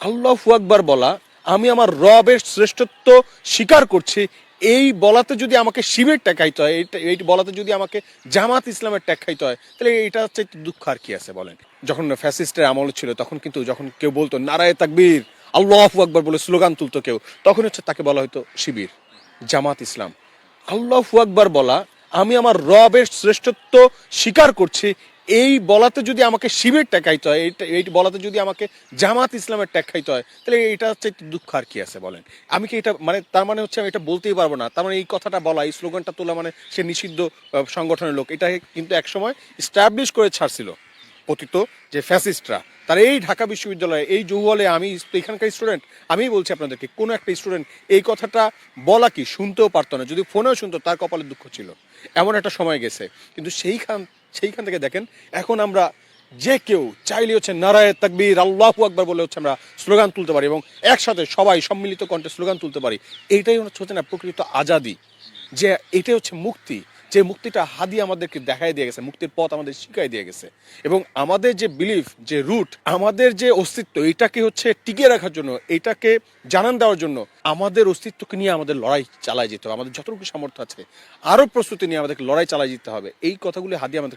আল্লাহু আকবার বলা, আমি আমার রবের শ্রেষ্ঠত্ব স্বীকার করছি, এই বলাতে যদি আমাকে শিবের ট্যাগ খাইতে হয়, এই বলাতে যদি আমাকে জামাত ইসলামের ট্যাগ খাইতে হয়, তাহলে এটা হচ্ছে দুঃখ আর কি আছে বলেন। যখন ফ্যাসিস্টের আমল ছিল তখন কিন্তু যখন কেউ বলতো নারায়ে তাকবীর আল্লাহু আকবার বলে স্লোগান তুলতো কেউ, তখন হচ্ছে তাকে বলা হতো শিবির, জামাত ইসলাম। আল্লাহু আকবার বলা, আমি আমার রবের শ্রেষ্ঠত্ব স্বীকার করছি, এই বলাতে যদি আমাকে শিবের ট্যাগ খাইতে হয়, এই বলাতে যদি আমাকে জামাত ইসলামের ট্যাগ খাইতে হয়, তাহলে এটা হচ্ছে দুঃখ আর কি আছে বলেন। আমি কি এটা মানে তার মানে হচ্ছে আমি এটা বলতেই পারবো না, তার মানে এই কথাটা বলা, এই স্লোগানটা তোলা মানে সে নিষিদ্ধ সংগঠনের লোক। এটা কিন্তু একসময় স্ট্যাবলিশ করে ছাড়ছিল পতিত যে ফ্যাসিস্টরা। তার এই ঢাকা বিশ্ববিদ্যালয়ে এই জৌহলে, আমি এখানকার স্টুডেন্ট, আমিই বলছি আপনাদেরকে, কোনো একটা স্টুডেন্ট এই কথাটা বলা কি শুনতেও পারতো না, যদি ফোনেও শুনতো তার কপালে দুঃখ ছিল। এমন একটা সময় গেছে, কিন্তু সেইখান থেকে দেখেন এখন আমরা যে কেউ চাইলে হচ্ছে নারায়ে তাকবীর আল্লাহু আকবার বলে হচ্ছে আমরা স্লোগান তুলতে পারি এবং একসাথে সবাই সম্মিলিত কণ্ঠে স্লোগান তুলতে পারি। এইটাই হচ্ছে না প্রকৃত আজাদি, যে এটাই হচ্ছে মুক্তি, যে মুক্তিটা হাদি আমাদেরকে দেখাই দিয়ে গেছে, মুক্তির পথ আমাদের শিখাই দিয়ে গেছে। এবং আমাদের যে বিলিফ, যে রুট, আমাদের যে অস্তিত্ব, এটাকে হচ্ছে টিকিয়ে রাখার জন্য, এটাকে জানান দেওয়ার জন্য আমাদের অস্তিত্বকে নিয়ে আমাদের লড়াই চালাই যেতে হবে। আমাদের যতটুকু সামর্থ্য আছে আরও প্রস্তুতি নিয়ে আমাদেরকে লড়াই চালাই যেতে হবে। এই কথাগুলি হাদি আমাদের